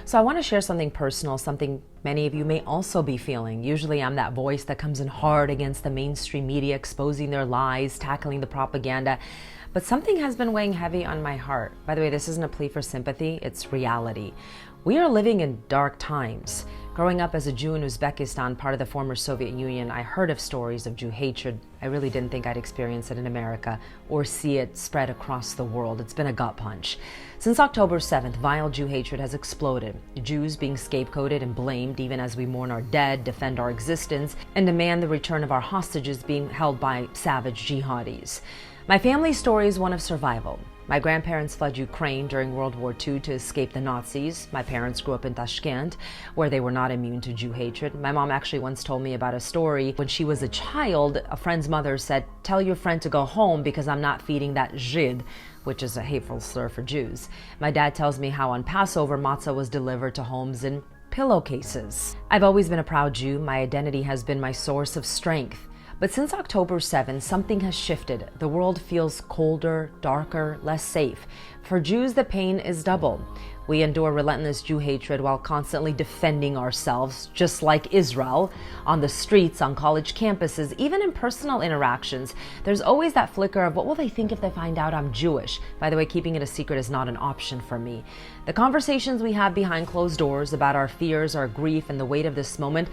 So I want to share something personal, something many of you may also be feeling. Usually I'm that voice that comes in hard against the mainstream media, exposing their lies, tackling the propaganda. But something has been weighing heavy on my heart. By the way, this isn't a plea for sympathy, it's reality. We are living in dark times. Growing up as a Jew in Uzbekistan, part of the former Soviet Union, I heard of stories of Jew hatred. I really didn't think I'd experience it in America or see it spread across the world. It's been a gut punch. Since October 7th, vile Jew hatred has exploded. Jews being scapegoated and blamed even as we mourn our dead, defend our existence, and demand the return of our hostages being held by savage jihadis. My family's story is one of survival. My grandparents fled Ukraine during World War II to escape the Nazis. My parents grew up in Tashkent, where they were not immune to Jew hatred. My mom actually once told me about a story. When she was a child, a friend's mother said, "Tell your friend to go home because I'm not feeding that Žid," which is a hateful slur for Jews. My dad tells me how on Passover, matzah was delivered to homes in pillowcases. I've always been a proud Jew. My identity has been my source of strength. But since October 7th, something has shifted. The world feels colder, darker, less safe. For Jews, the pain is double. We endure relentless Jew hatred while constantly defending ourselves, just like Israel, on the streets, on college campuses, even in personal interactions. There's always that flicker of what will they think if they find out I'm Jewish? By the way, keeping it a secret is not an option for me. The conversations we have behind closed doors about our fears, our grief, and the weight of this moment,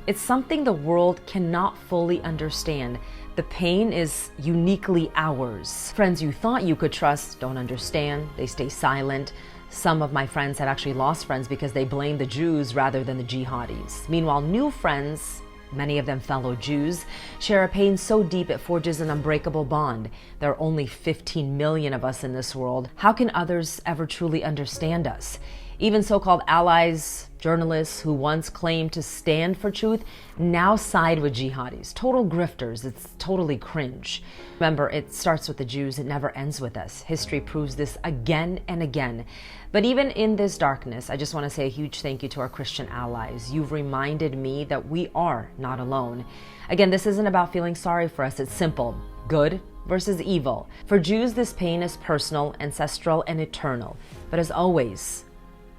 it's something the world cannot fully understand. The pain is uniquely ours. Friends you thought you could trust don't understand. They stay silent. Some of my friends have actually lost friends because they blame the Jews rather than the jihadis. Meanwhile, new friends, many of them fellow Jews, share a pain so deep it forges an unbreakable bond. There are only 15 million of us in this world. How can others ever truly understand us? Even so-called allies, journalists who once claimed to stand for truth, now side with jihadis. Total grifters. It's totally cringe. Remember, it starts with the Jews. It never ends with us. History proves this again and again. But even in this darkness, I just want to say a huge thank you to our Christian allies. You've reminded me that we are not alone. Again, this isn't about feeling sorry for us. It's simple. Good versus evil. For Jews, this pain is personal, ancestral, and eternal. But as always,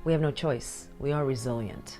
we have no choice. We are resilient.